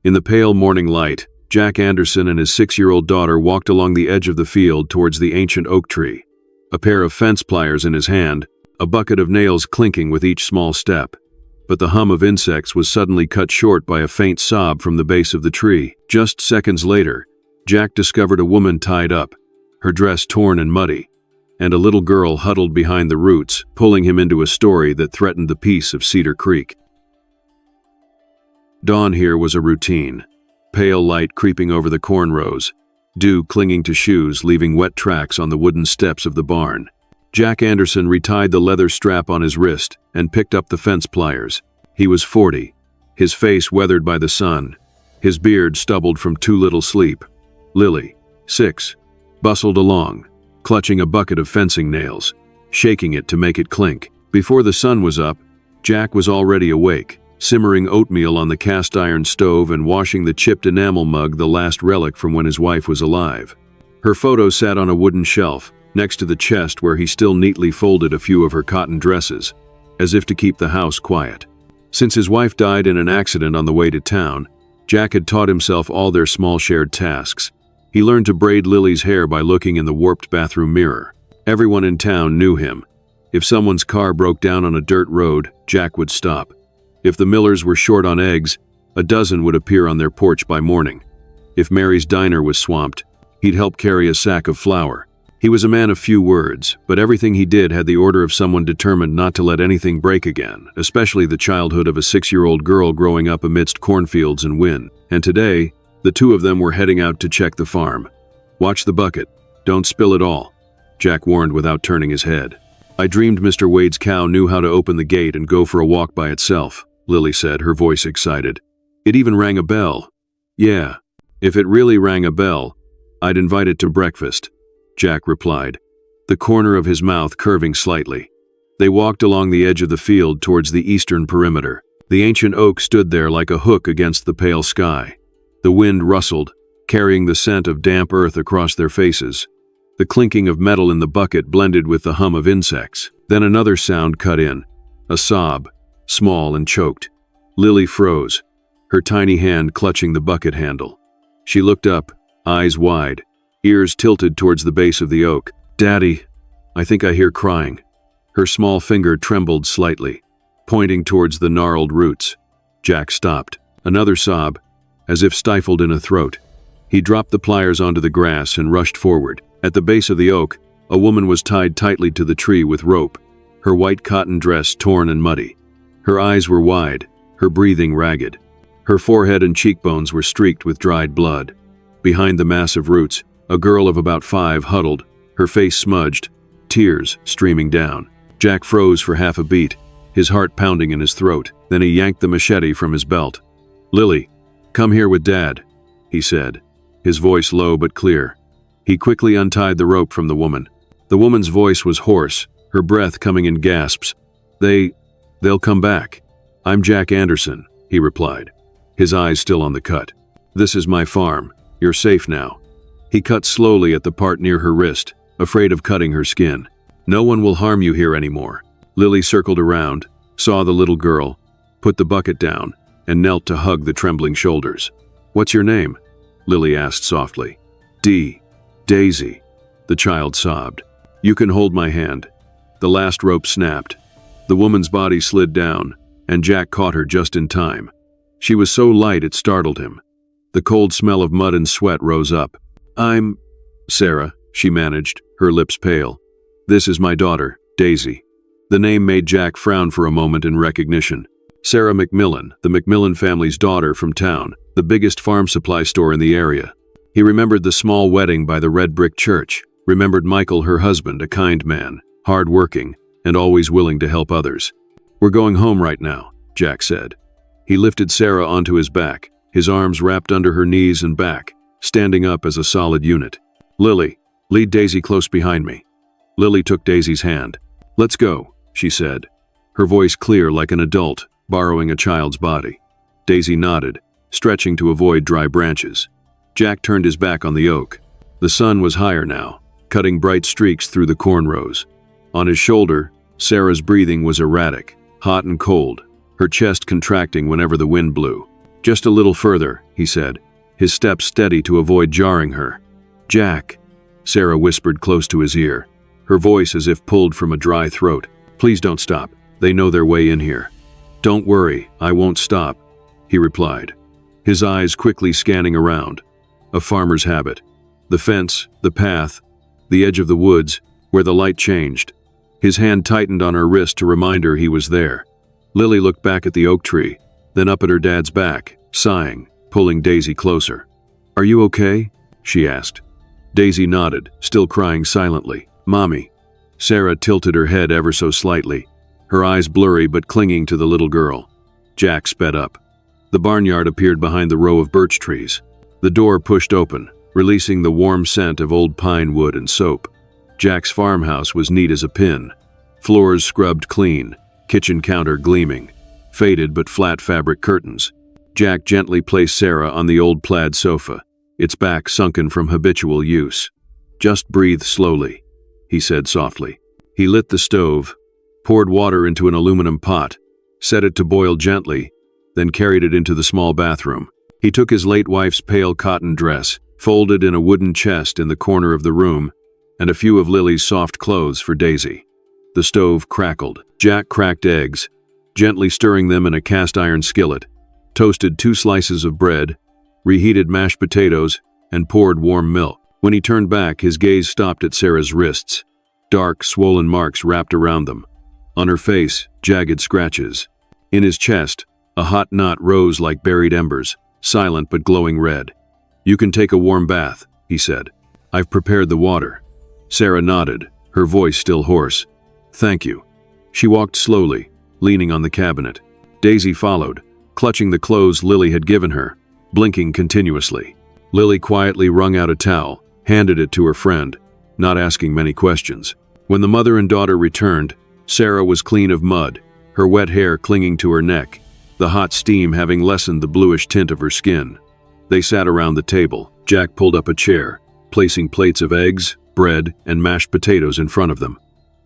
In the pale morning light, Jack Anderson and his 6-year-old daughter walked along the edge of the field towards the ancient oak tree, a pair of fence pliers in his hand, a bucket of nails clinking with each small step. But the hum of insects was suddenly cut short by a faint sob from the base of the tree. Just seconds later, Jack discovered a woman tied up, her dress torn and muddy, and a little girl huddled behind the roots, pulling him into a story that threatened the peace of Cedar Creek. Dawn here was a routine. Pale light creeping over the corn rows, dew clinging to shoes, leaving wet tracks on the wooden steps of the barn. Jack Anderson retied the leather strap on his wrist and picked up the fence pliers. He was 40, his face weathered by the sun, his beard stubbled from too little sleep. Lily, 6, bustled along, clutching a bucket of fencing nails, shaking it to make it clink. Before the sun was up, Jack was already awake, simmering oatmeal on the cast-iron stove and washing the chipped enamel mug, the last relic from when his wife was alive. Her photo sat on a wooden shelf, next to the chest where he still neatly folded a few of her cotton dresses, as if to keep the house quiet. Since his wife died in an accident on the way to town, Jack had taught himself all their small shared tasks. He learned to braid Lily's hair by looking in the warped bathroom mirror. Everyone in town knew him. If someone's car broke down on a dirt road, Jack would stop. If the Millers were short on eggs, a dozen would appear on their porch by morning. If Mary's diner was swamped, he'd help carry a sack of flour. He was a man of few words, but everything he did had the order of someone determined not to let anything break again, especially the childhood of a 6-year-old girl growing up amidst cornfields and wind. And today, the two of them were heading out to check the farm. "Watch the bucket. Don't spill it all," Jack warned without turning his head. "I dreamed Mr. Wade's cow knew how to open the gate and go for a walk by itself," Lily said, her voice excited. "It even rang a bell." "Yeah, if it really rang a bell, I'd invite it to breakfast," Jack replied, the corner of his mouth curving slightly. They walked along the edge of the field towards the eastern perimeter. The ancient oak stood there like a hook against the pale sky. The wind rustled, carrying the scent of damp earth across their faces. The clinking of metal in the bucket blended with the hum of insects. Then another sound cut in, a sob, small and choked. Lily froze, her tiny hand clutching the bucket handle. She looked up, eyes wide, ears tilted towards the base of the oak. "Daddy, I think I hear crying." Her small finger trembled slightly, pointing towards the gnarled roots. Jack stopped. Another sob, as if stifled in a throat. He dropped the pliers onto the grass and rushed forward. At the base of the oak, a woman was tied tightly to the tree with rope, her white cotton dress torn and muddy. Her eyes were wide, her breathing ragged. Her forehead and cheekbones were streaked with dried blood. Behind the massive roots, a girl of about 5 huddled, her face smudged, tears streaming down. Jack froze for half a beat, his heart pounding in his throat. Then he yanked the machete from his belt. "Lily, come here with Dad," he said, his voice low but clear. He quickly untied the rope from the woman. The woman's voice was hoarse, her breath coming in gasps. They'll come back. "I'm Jack Anderson," he replied, his eyes still on the cut. "This is my farm. You're safe now." He cut slowly at the part near her wrist, afraid of cutting her skin. "No one will harm you here anymore." Lily circled around, saw the little girl, put the bucket down, and knelt to hug the trembling shoulders. "What's your name?" Lily asked softly. Daisy," the child sobbed. "You can hold my hand." The last rope snapped. The woman's body slid down, and Jack caught her just in time. She was so light it startled him. The cold smell of mud and sweat rose up. "I'm Sarah," she managed, her lips pale. "This is my daughter, Daisy." The name made Jack frown for a moment in recognition. Sarah McMillan, the McMillan family's daughter from town, the biggest farm supply store in the area. He remembered the small wedding by the red brick church, remembered Michael, her husband, a kind man, hard-working, and always willing to help others. "We're going home right now," Jack said. He lifted Sarah onto his back, his arms wrapped under her knees and back, standing up as a solid unit. "Lily, lead Daisy close behind me." Lily took Daisy's hand. "Let's go," she said, her voice clear like an adult borrowing a child's body. Daisy nodded, stretching to avoid dry branches. Jack turned his back on the oak. The sun was higher now, cutting bright streaks through the corn rows. On his shoulder, Sarah's breathing was erratic, hot and cold, her chest contracting whenever the wind blew. Just a little further, he said, his steps steady to avoid jarring her. Jack, Sarah whispered close to his ear, her voice as if pulled from a dry throat. Please don't stop. They know their way in here. Don't worry, I won't stop, he replied, his eyes quickly scanning around. A farmer's habit. The fence, the path, the edge of the woods, where the light changed. His hand tightened on her wrist to remind her he was there. Lily looked back at the oak tree, then up at her dad's back, sighing, pulling Daisy closer. Are you okay? She asked. Daisy nodded, still crying silently. Mommy. Sarah tilted her head ever so slightly, her eyes blurry but clinging to the little girl. Jack sped up. The barnyard appeared behind the row of birch trees. The door pushed open, releasing the warm scent of old pine wood and soap. Jack's farmhouse was neat as a pin. Floors scrubbed clean, kitchen counter gleaming, faded but flat fabric curtains. Jack gently placed Sarah on the old plaid sofa, its back sunken from habitual use. Just breathe slowly, he said softly. He lit the stove, poured water into an aluminum pot, set it to boil gently, then carried it into the small bathroom. He took his late wife's pale cotton dress, folded in a wooden chest in the corner of the room, and a few of Lily's soft clothes for Daisy. The stove crackled. Jack cracked eggs, gently stirring them in a cast-iron skillet, toasted 2 slices of bread, reheated mashed potatoes, and poured warm milk. When he turned back, his gaze stopped at Sarah's wrists. Dark, swollen marks wrapped around them. On her face, jagged scratches. In his chest, a hot knot rose like buried embers, silent but glowing red. You can take a warm bath, he said. I've prepared the water. Sarah nodded, her voice still hoarse. Thank you. She walked slowly, leaning on the cabinet. Daisy followed, clutching the clothes Lily had given her, blinking continuously. Lily quietly wrung out a towel, handed it to her friend, not asking many questions. When the mother and daughter returned, Sarah was clean of mud, her wet hair clinging to her neck, the hot steam having lessened the bluish tint of her skin. They sat around the table. Jack pulled up a chair, placing plates of eggs, bread, and mashed potatoes in front of them.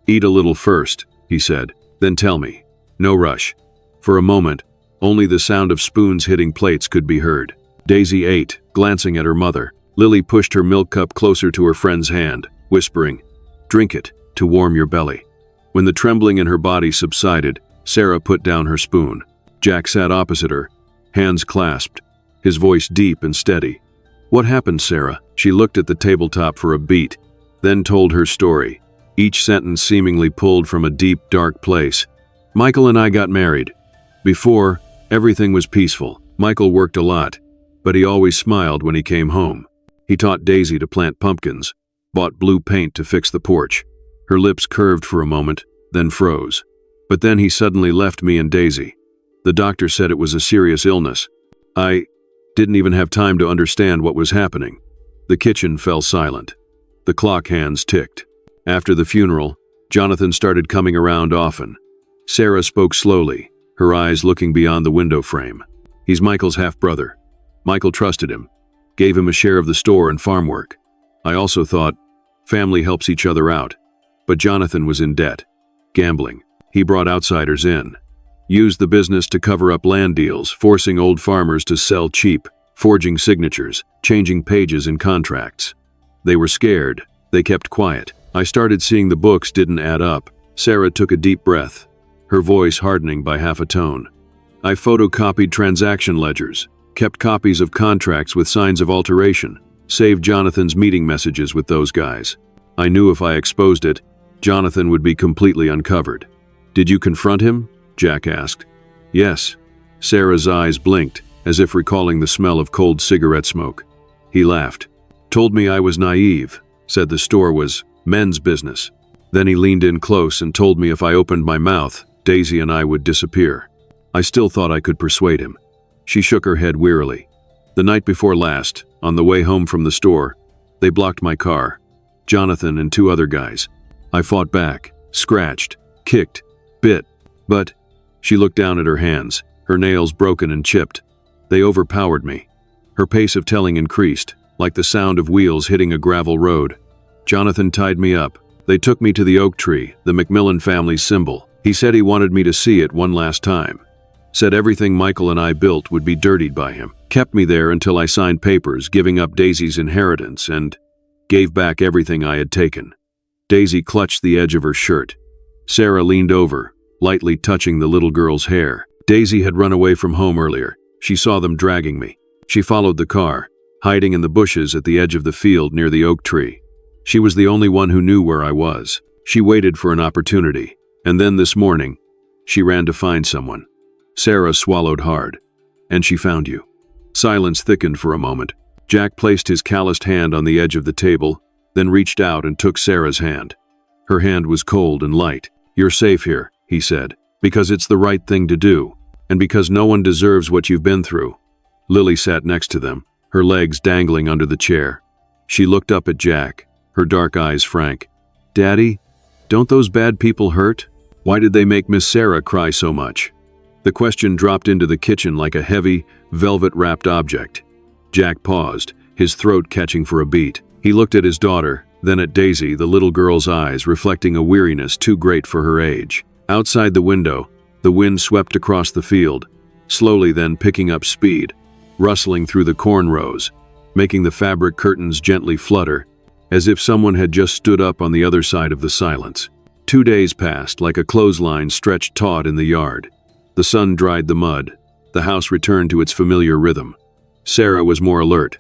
Eat a little first, he said, then tell me. No rush. For a moment, only the sound of spoons hitting plates could be heard. Daisy ate, glancing at her mother. Lily pushed her milk cup closer to her friend's hand, whispering, Drink it, to warm your belly. When the trembling in her body subsided, Sarah put down her spoon. Jack sat opposite her, hands clasped, his voice deep and steady. What happened, Sarah? She looked at the tabletop for a beat, then told her story, each sentence seemingly pulled from a deep, dark place. Michael and I got married. Before, everything was peaceful. Michael worked a lot, but he always smiled when he came home. He taught Daisy to plant pumpkins, bought blue paint to fix the porch. Her lips curved for a moment, then froze. But then he suddenly left me and Daisy. The doctor said it was a serious illness. I didn't even have time to understand what was happening. The kitchen fell silent. The clock hands ticked. After the funeral, Jonathan started coming around often. Sarah spoke slowly, her eyes looking beyond the window frame. He's Michael's half-brother. Michael trusted him, gave him a share of the store and farm work. I also thought, family helps each other out. But Jonathan was in debt, gambling. He brought outsiders in, used the business to cover up land deals, forcing old farmers to sell cheap, forging signatures, changing pages in contracts. They were scared. They kept quiet. I started seeing the books didn't add up. Sarah took a deep breath, her voice hardening by half a tone. I photocopied transaction ledgers, kept copies of contracts with signs of alteration, saved Jonathan's meeting messages with those guys. I knew if I exposed it, Jonathan would be completely uncovered. Did you confront him? Jack asked. Yes. Sarah's eyes blinked, as if recalling the smell of cold cigarette smoke. He laughed. Told me I was naive, said the store was men's business. Then he leaned in close and told me if I opened my mouth, Daisy and I would disappear. I still thought I could persuade him. She shook her head wearily. The night before last, on the way home from the store, they blocked my car. Jonathan and 2 other guys. I fought back, scratched, kicked, bit, but she looked down at her hands, her nails broken and chipped. They overpowered me. Her pace of telling increased, like the sound of wheels hitting a gravel road. Jonathan tied me up. They took me to the oak tree, the McMillan family's symbol. He said he wanted me to see it one last time. Said everything Michael and I built would be dirtied by him. Kept me there until I signed papers giving up Daisy's inheritance and gave back everything I had taken. Daisy clutched the edge of her shirt. Sarah leaned over, lightly touching the little girl's hair. Daisy had run away from home earlier. She saw them dragging me. She followed the car, hiding in the bushes at the edge of the field near the oak tree. She was the only one who knew where I was. She waited for an opportunity, and then this morning, she ran to find someone. Sarah swallowed hard. And she found you. Silence thickened for a moment. Jack placed his calloused hand on the edge of the table, then reached out and took Sarah's hand. Her hand was cold and light. "You're safe here," he said, "because it's the right thing to do, and because no one deserves what you've been through." Lily sat next to them, her legs dangling under the chair. She looked up at Jack, her dark eyes frank. "Daddy, don't those bad people hurt? Why did they make Miss Sarah cry so much?" The question dropped into the kitchen like a heavy, velvet-wrapped object. Jack paused, his throat catching for a beat. He looked at his daughter, then at Daisy, the little girl's eyes reflecting a weariness too great for her age. Outside the window, the wind swept across the field, slowly then picking up speed, rustling through the corn rows, making the fabric curtains gently flutter, as if someone had just stood up on the other side of the silence. 2 days passed like a clothesline stretched taut in the yard. The sun dried the mud. The house returned to its familiar rhythm. Sarah was more alert,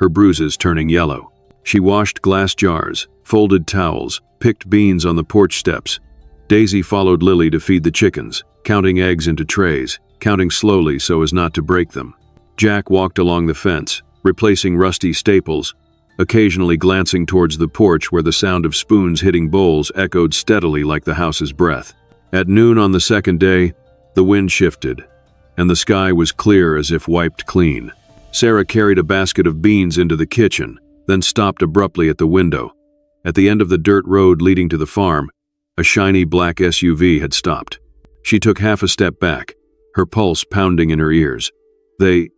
her bruises turning yellow. She washed glass jars, folded towels, picked beans on the porch steps. Daisy followed Lily to feed the chickens, counting eggs into trays, counting slowly so as not to break them. Jack walked along the fence, replacing rusty staples, occasionally glancing towards the porch where the sound of spoons hitting bowls echoed steadily like the house's breath. At noon on the second day, the wind shifted, and the sky was clear as if wiped clean. Sarah carried a basket of beans into the kitchen, then stopped abruptly at the window. At the end of the dirt road leading to the farm, a shiny black SUV had stopped. She took half a step back, her pulse pounding in her ears. They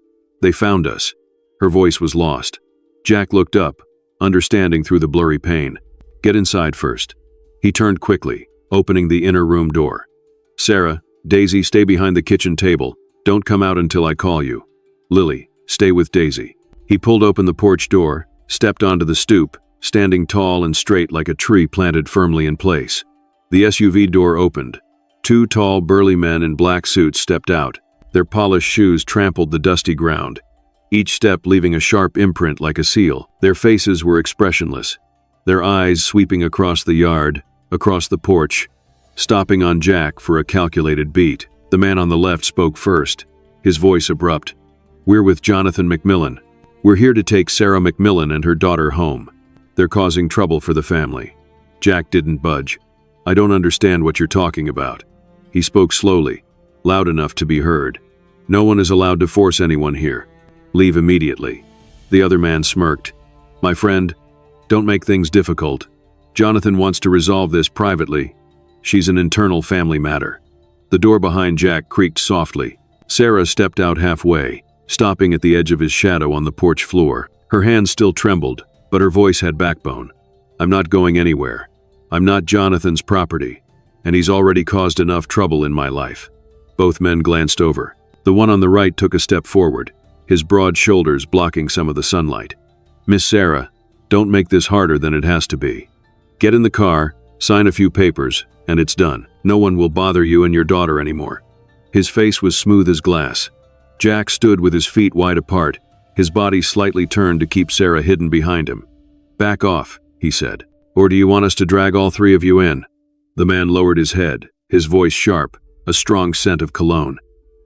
found us." Her voice was lost. Jack looked up, understanding through the blurry pain. "Get inside first." He turned quickly, opening the inner room door. "Sarah, Daisy, stay behind the kitchen table. Don't come out until I call you. Lily, stay with Daisy." He pulled open the porch door, stepped onto the stoop, standing tall and straight like a tree planted firmly in place. The SUV door opened. 2 tall, burly men in black suits stepped out. Their polished shoes trampled the dusty ground, each step leaving a sharp imprint like a seal. Their faces were expressionless, their eyes sweeping across the yard, across the porch, stopping on Jack for a calculated beat. The man on the left spoke first, his voice abrupt. "We're with Jonathan McMillan. We're here to take Sarah McMillan and her daughter home. They're causing trouble for the family." Jack didn't budge. "I don't understand what you're talking about." He spoke slowly, loud enough to be heard. "No one is allowed to force anyone here. Leave immediately." The other man smirked. "My friend, don't make things difficult. Jonathan wants to resolve this privately. She's an internal family matter." The door behind Jack creaked softly. Sarah stepped out halfway, stopping at the edge of his shadow on the porch floor. Her hands still trembled, but her voice had backbone. "I'm not going anywhere. I'm not Jonathan's property, and he's already caused enough trouble in my life." Both men glanced over. The one on the right took a step forward, his broad shoulders blocking some of the sunlight. "Miss Sarah, don't make this harder than it has to be. Get in the car, sign a few papers, and it's done. No one will bother you and your daughter anymore." His face was smooth as glass. Jack stood with his feet wide apart, his body slightly turned to keep Sarah hidden behind him. "Back off," he said. "Or do you want us to drag all 3 of you in?" The man lowered his head, his voice sharp, a strong scent of cologne.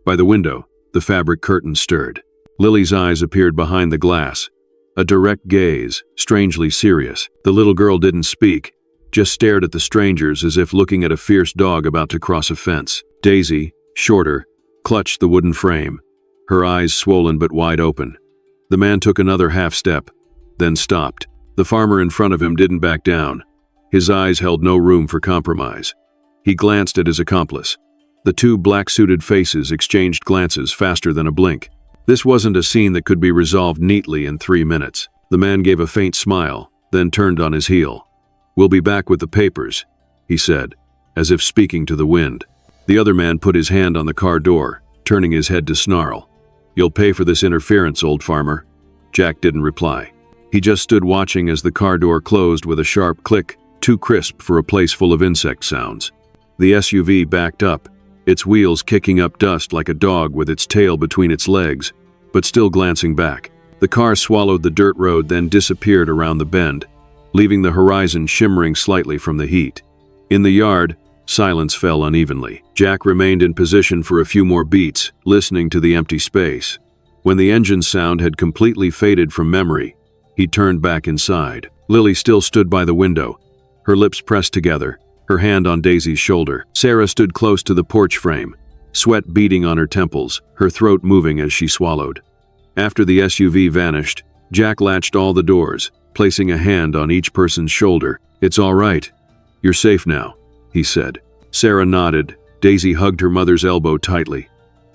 By the window, the fabric curtain stirred. Lily's eyes appeared behind the glass, a direct gaze, strangely serious. The little girl didn't speak, just stared at the strangers as if looking at a fierce dog about to cross a fence. Daisy, shorter, clutched the wooden frame, her eyes swollen but wide open. The man took another half step, then stopped. The farmer in front of him didn't back down. His eyes held no room for compromise. He glanced at his accomplice. The 2 black-suited faces exchanged glances faster than a blink. This wasn't a scene that could be resolved neatly in 3 minutes. The man gave a faint smile, then turned on his heel. "We'll be back with the papers," he said, as if speaking to the wind. The other man put his hand on the car door, turning his head to snarl. "You'll pay for this interference, old farmer." Jack didn't reply. He just stood watching as the car door closed with a sharp click, too crisp for a place full of insect sounds. The SUV backed up, its wheels kicking up dust like a dog with its tail between its legs, but still glancing back. The car swallowed the dirt road, then disappeared around the bend, leaving the horizon shimmering slightly from the heat. In the yard, silence fell unevenly. Jack remained in position for a few more beats, listening to the empty space. When the engine sound had completely faded from memory, he turned back inside. Lily still stood by the window, her lips pressed together, her hand on Daisy's shoulder. Sarah stood close to the porch frame, sweat beading on her temples, her throat moving as she swallowed. After the SUV vanished, Jack latched all the doors, placing a hand on each person's shoulder. "It's all right. You're safe now," he said. Sarah nodded. Daisy hugged her mother's elbow tightly.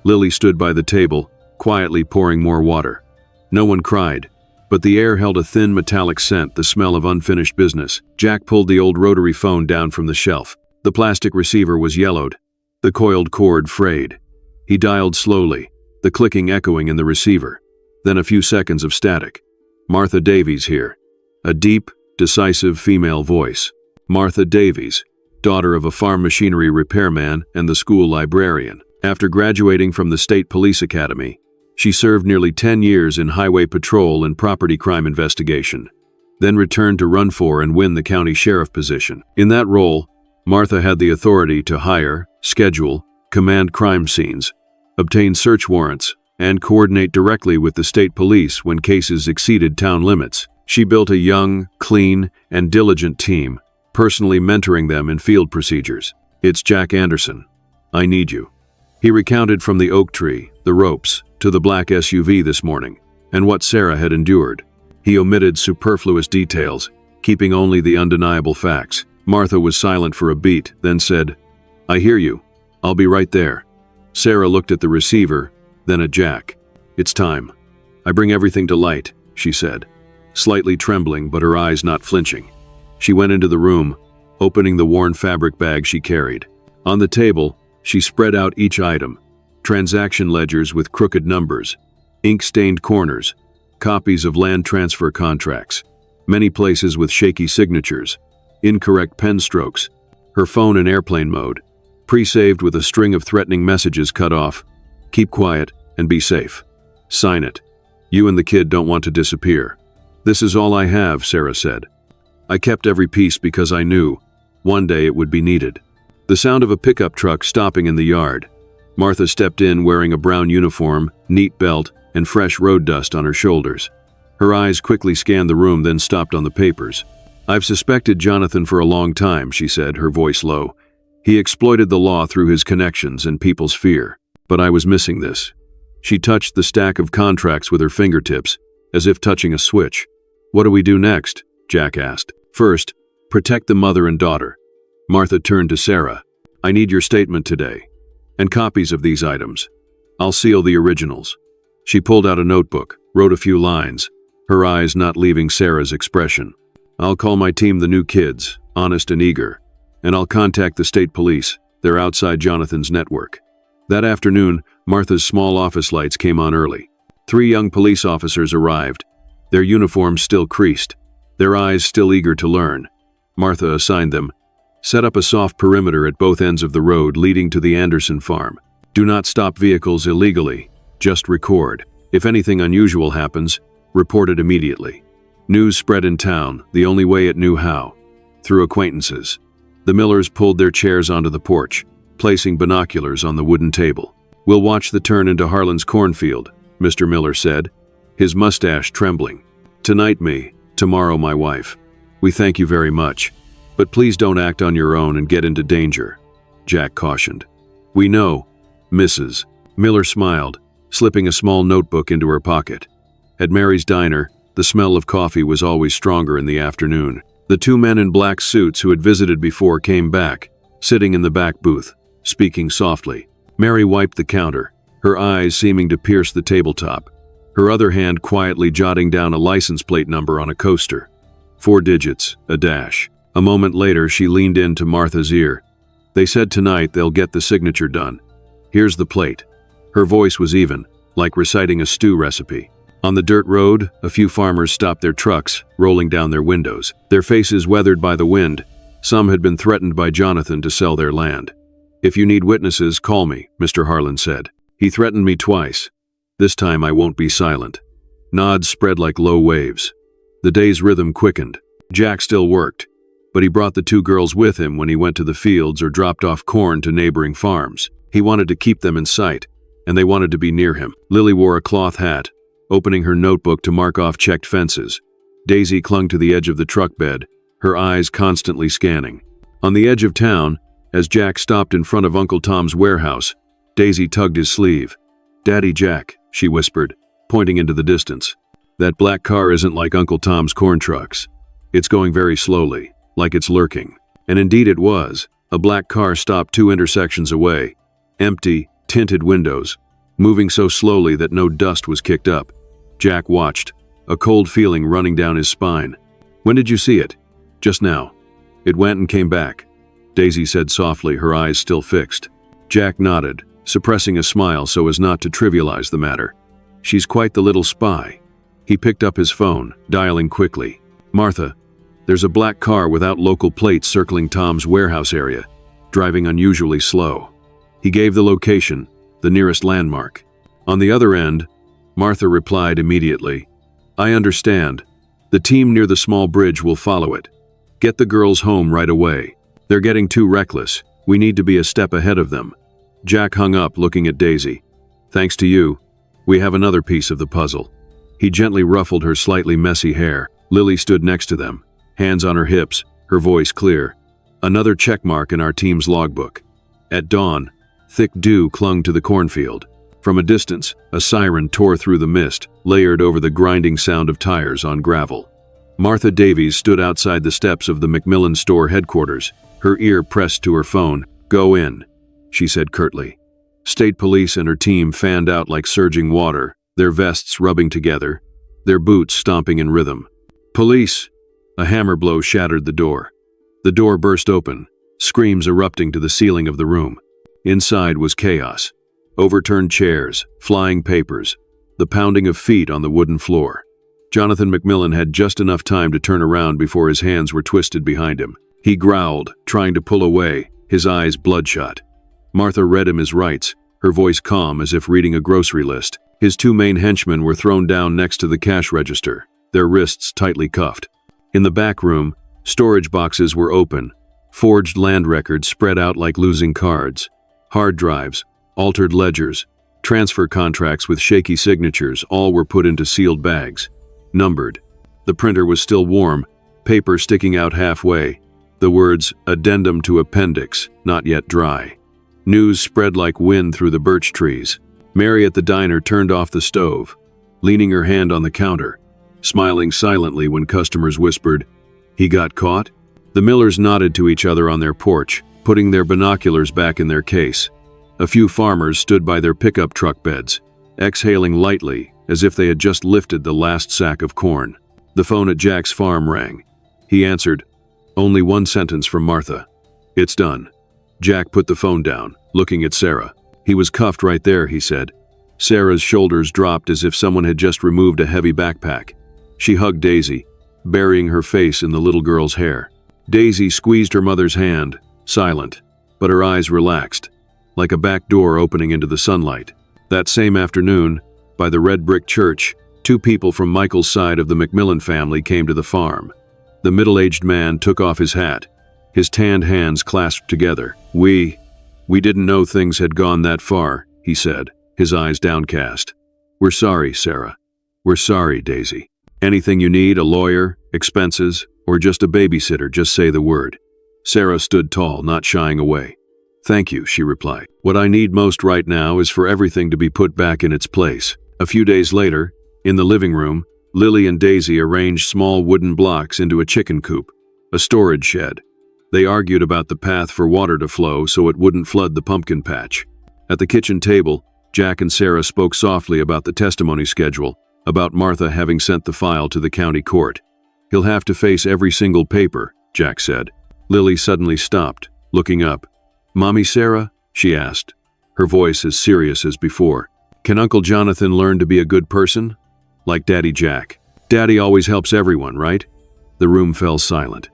Lily stood by the table, quietly pouring more water. No one cried, but the air held a thin metallic scent, the smell of unfinished business. Jack pulled the old rotary phone down from the shelf. The plastic receiver was yellowed. The coiled cord frayed. He dialed slowly, the clicking echoing in the receiver. Then a few seconds of static. "Martha Davies here." A deep, decisive female voice. Martha Davies, daughter of a farm machinery repairman and the school librarian. After graduating from the State Police Academy, she served nearly 10 years in highway patrol and property crime investigation, then returned to run for and win the county sheriff position. In that role, Martha had the authority to hire, schedule, command crime scenes, obtain search warrants, and coordinate directly with the state police when cases exceeded town limits. She built a young, clean, and diligent team, personally mentoring them in field procedures. "It's Jack Anderson. I need you." He recounted from the oak tree, the ropes, to the black SUV this morning, and what Sarah had endured. He omitted superfluous details, keeping only the undeniable facts. Martha was silent for a beat, then said, "I hear you. I'll be right there." Sarah looked at the receiver, then at Jack. "It's time. I bring everything to light," she said, slightly trembling but her eyes not flinching. She went into the room, opening the worn fabric bag she carried. On the table, she spread out each item: transaction ledgers with crooked numbers, ink-stained corners, copies of land transfer contracts, many places with shaky signatures, incorrect pen strokes, her phone in airplane mode, pre-saved with a string of threatening messages cut off. "Keep quiet and be safe. Sign it. You and the kid don't want to disappear." "This is all I have," Sarah said. "I kept every piece because I knew one day it would be needed." The sound of a pickup truck stopping in the yard. Martha stepped in wearing a brown uniform, neat belt, and fresh road dust on her shoulders. Her eyes quickly scanned the room, then stopped on the papers. "I've suspected Jonathan for a long time," she said, her voice low. "He exploited the law through his connections and people's fear. But I was missing this." She touched the stack of contracts with her fingertips, as if touching a switch. "What do we do next?" Jack asked. "First, protect the mother and daughter." Martha turned to Sarah. "I need your statement today, and copies of these items. I'll seal the originals." She pulled out a notebook, wrote a few lines, her eyes not leaving Sarah's expression. "I'll call my team the new kids, honest and eager, and I'll contact the state police. They're outside Jonathan's network." That afternoon, Martha's small office lights came on early. 3 young police officers arrived, their uniforms still creased, their eyes still eager to learn. Martha assigned them, "Set up a soft perimeter at both ends of the road leading to the Anderson farm. Do not stop vehicles illegally, just record. If anything unusual happens, report it immediately." News spread in town, the only way it knew how: through acquaintances. The Millers pulled their chairs onto the porch, placing binoculars on the wooden table. "We'll watch the turn into Harlan's cornfield," Mr. Miller said, his mustache trembling. "Tonight me, tomorrow my wife. We thank you very much, but please don't act on your own and get into danger," Jack cautioned. "We know, Mrs." Miller smiled, slipping a small notebook into her pocket. At Mary's diner, the smell of coffee was always stronger in the afternoon. The 2 men in black suits who had visited before came back, sitting in the back booth, speaking softly. Mary wiped the counter, her eyes seeming to pierce the tabletop, her other hand quietly jotting down a license plate number on a coaster. 4 digits, a dash. A moment later, she leaned into Martha's ear. "They said tonight they'll get the signature done. Here's the plate." Her voice was even, like reciting a stew recipe. On the dirt road, a few farmers stopped their trucks, rolling down their windows, their faces weathered by the wind. Some had been threatened by Jonathan to sell their land. "If you need witnesses, call me," Mr. Harlan said. "He threatened me twice. This time I won't be silent." Nods spread like low waves. The day's rhythm quickened. Jack still worked, but he brought the two girls with him when he went to the fields or dropped off corn to neighboring farms. He wanted to keep them in sight, and they wanted to be near him. Lily wore a cloth hat, opening her notebook to mark off checked fences. Daisy clung to the edge of the truck bed, her eyes constantly scanning. On the edge of town, as Jack stopped in front of Uncle Tom's warehouse, Daisy tugged his sleeve. "Daddy Jack," she whispered, pointing into the distance. "That black car isn't like Uncle Tom's corn trucks. It's going very slowly, like it's lurking." And indeed it was. A black car stopped 2 intersections away. Empty, tinted windows, moving so slowly that no dust was kicked up. Jack watched, a cold feeling running down his spine. "When did you see it?" "Just now. It went and came back," Daisy said softly, her eyes still fixed. Jack nodded, suppressing a smile so as not to trivialize the matter. "She's quite the little spy." He picked up his phone, dialing quickly. "Martha, there's a black car without local plates circling Tom's warehouse area, driving unusually slow." He gave the location, the nearest landmark. On the other end, Martha replied immediately, "I understand. The team near the small bridge will follow it. Get the girls home right away. They're getting too reckless. We need to be a step ahead of them." Jack hung up, looking at Daisy. "Thanks to you, we have another piece of the puzzle." He gently ruffled her slightly messy hair. Lily stood next to them, hands on her hips, her voice clear. "Another checkmark in our team's logbook." At dawn, thick dew clung to the cornfield. From a distance, a siren tore through the mist, layered over the grinding sound of tires on gravel. Martha Davies stood outside the steps of the McMillan store headquarters, her ear pressed to her phone. "Go in," she said curtly. State police and her team fanned out like surging water, their vests rubbing together, their boots stomping in rhythm. "Police!" A hammer blow shattered the door. The door burst open, screams erupting to the ceiling of the room. Inside was chaos. Overturned chairs, flying papers, the pounding of feet on the wooden floor. Jonathan McMillan had just enough time to turn around before his hands were twisted behind him. He growled, trying to pull away, his eyes bloodshot. Martha read him his rights, her voice calm as if reading a grocery list. His 2 main henchmen were thrown down next to the cash register, their wrists tightly cuffed. In the back room, storage boxes were open, forged land records spread out like losing cards, hard drives, altered ledgers, transfer contracts with shaky signatures, all were put into sealed bags, numbered. The printer was still warm, paper sticking out halfway, the words "Addendum to Appendix," not yet dry. News spread like wind through the birch trees. Mary at the diner turned off the stove, leaning her hand on the counter, smiling silently when customers whispered, "He got caught?" The Millers nodded to each other on their porch, putting their binoculars back in their case. A few farmers stood by their pickup truck beds, exhaling lightly as if they had just lifted the last sack of corn. The phone at Jack's farm rang. He answered. Only one sentence from Martha. "It's done." Jack put the phone down, looking at Sarah. "He was cuffed right there," he said. Sarah's shoulders dropped as if someone had just removed a heavy backpack. She hugged Daisy, burying her face in the little girl's hair. Daisy squeezed her mother's hand, silent, but her eyes relaxed, like a back door opening into the sunlight. That same afternoon, by the red brick church, 2 people from Michael's side of the McMillan family came to the farm. The middle-aged man took off his hat, his tanned hands clasped together. We didn't know things had gone that far," he said, his eyes downcast. "We're sorry, Sarah. We're sorry, Daisy. Anything you need, a lawyer, expenses, or just a babysitter, just say the word." Sarah stood tall, not shying away. "Thank you," she replied. "What I need most right now is for everything to be put back in its place." A few days later, in the living room, Lily and Daisy arranged small wooden blocks into a chicken coop, a storage shed. They argued about the path for water to flow so it wouldn't flood the pumpkin patch. At the kitchen table, Jack and Sarah spoke softly about the testimony schedule, about Martha having sent the file to the county court. "He'll have to face every single paper," Jack said. Lily suddenly stopped, looking up. "Mommy Sarah?" she asked. her voice as serious as before. "Can Uncle Jonathan learn to be a good person? Like Daddy Jack? Daddy always helps everyone, right?" The room fell silent.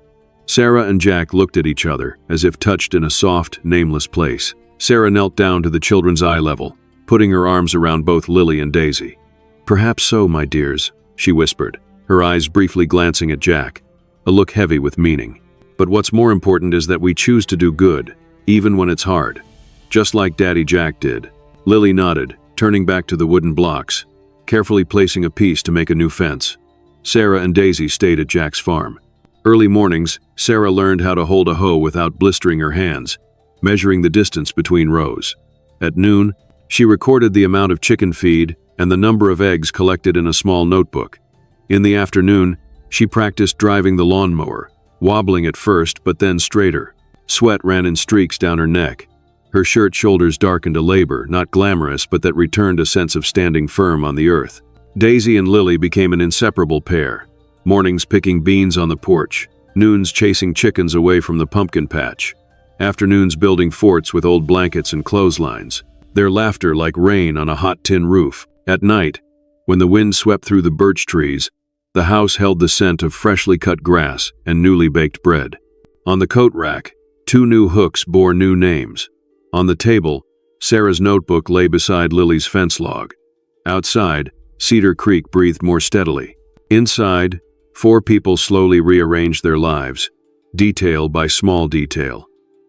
Sarah and Jack looked at each other, as if touched in a soft, nameless place. Sarah knelt down to the children's eye level, putting her arms around both Lily and Daisy. "Perhaps so, my dears," she whispered, her eyes briefly glancing at Jack, a look heavy with meaning. "But what's more important is that we choose to do good, even when it's hard. Just like Daddy Jack did." Lily nodded, turning back to the wooden blocks, carefully placing a piece to make a new fence. Sarah and Daisy stayed at Jack's farm. Early mornings, Sarah learned how to hold a hoe without blistering her hands, measuring the distance between rows. At noon, she recorded the amount of chicken feed and the number of eggs collected in a small notebook. In the afternoon, she practiced driving the lawnmower, wobbling at first but then straighter. Sweat ran in streaks down her neck. Her shirt shoulders darkened a labor, not glamorous but that returned a sense of standing firm on the earth. Daisy and Lily became an inseparable pair. Mornings picking beans on the porch, noons chasing chickens away from the pumpkin patch, afternoons building forts with old blankets and clotheslines, their laughter like rain on a hot tin roof. At night, when the wind swept through the birch trees, the house held the scent of freshly cut grass and newly baked bread. On the coat rack, 2 new hooks bore new names. On the table, Sarah's notebook lay beside Lily's fence log. Outside, Cedar Creek breathed more steadily. Inside, 4 people slowly rearranged their lives, detail by small detail.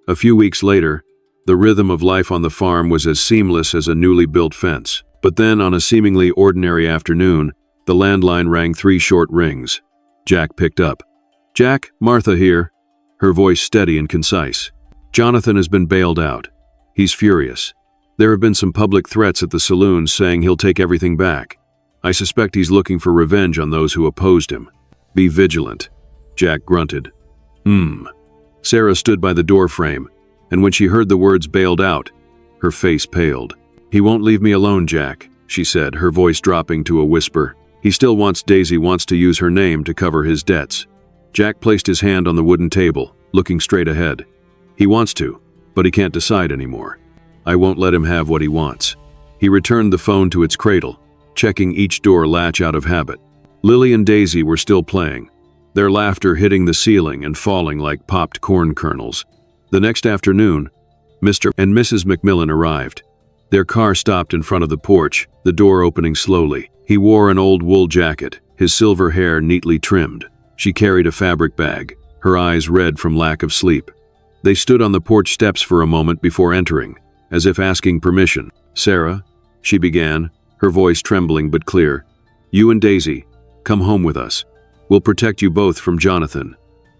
A few weeks later, the rhythm of life on the farm was as seamless as a newly built fence. But then, on a seemingly ordinary afternoon, the landline rang 3 short rings. Jack picked up. "Jack, Martha here," her voice steady and concise. "Jonathan has been bailed out. He's furious. There have been some public threats at the saloon saying he'll take everything back. I suspect he's looking for revenge on those who opposed him. Be vigilant," Jack grunted. Sarah stood by the doorframe, and when she heard the words "bailed out," her face paled. "He won't leave me alone, Jack," she said, her voice dropping to a whisper. "He still wants Daisy wants to use her name to cover his debts." Jack placed his hand on the wooden table, looking straight ahead. "He wants to, but he can't decide anymore. I won't let him have what he wants." He returned the phone to its cradle, checking each door latch out of habit. Lily and Daisy were still playing, their laughter hitting the ceiling and falling like popped corn kernels. The next afternoon, Mr. and Mrs. McMillan arrived. Their car stopped in front of the porch, the door opening slowly. He wore an old wool jacket, his silver hair neatly trimmed. She carried a fabric bag, her eyes red from lack of sleep. They stood on the porch steps for a moment before entering, as if asking permission. "Sarah," she began, her voice trembling but clear, "you and Daisy, come home with us. We'll protect you both from Jonathan.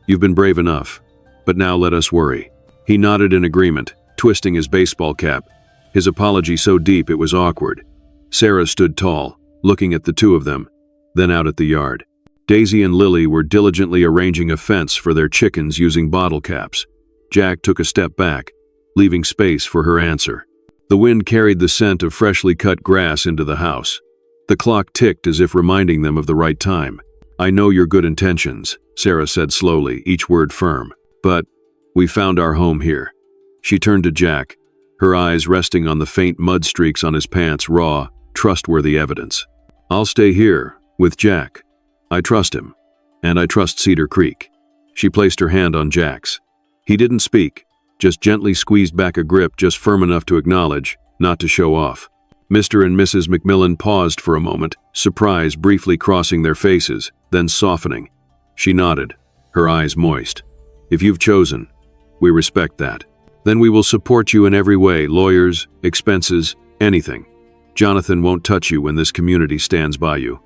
You've been brave enough, but now let us worry." He nodded in agreement, twisting his baseball cap, his apology so deep it was awkward. Sarah stood tall, looking at the two of them, then out at the yard. Daisy and Lily were diligently arranging a fence for their chickens using bottle caps. Jack took a step back, leaving space for her answer. The wind carried the scent of freshly cut grass into the house. The clock ticked as if reminding them of the right time. "I know your good intentions," Sarah said slowly, each word firm. "But we found our home here." She turned to Jack, her eyes resting on the faint mud streaks on his pants, raw, trustworthy evidence. "I'll stay here, with Jack. I trust him. And I trust Cedar Creek." She placed her hand on Jack's. He didn't speak, just gently squeezed back a grip just firm enough to acknowledge, not to show off. Mr. and Mrs. McMillan paused for a moment, surprise briefly crossing their faces, then softening. She nodded, her eyes moist. "If you've chosen, we respect that. Then we will support you in every way, lawyers, expenses, anything. Jonathan won't touch you when this community stands by you."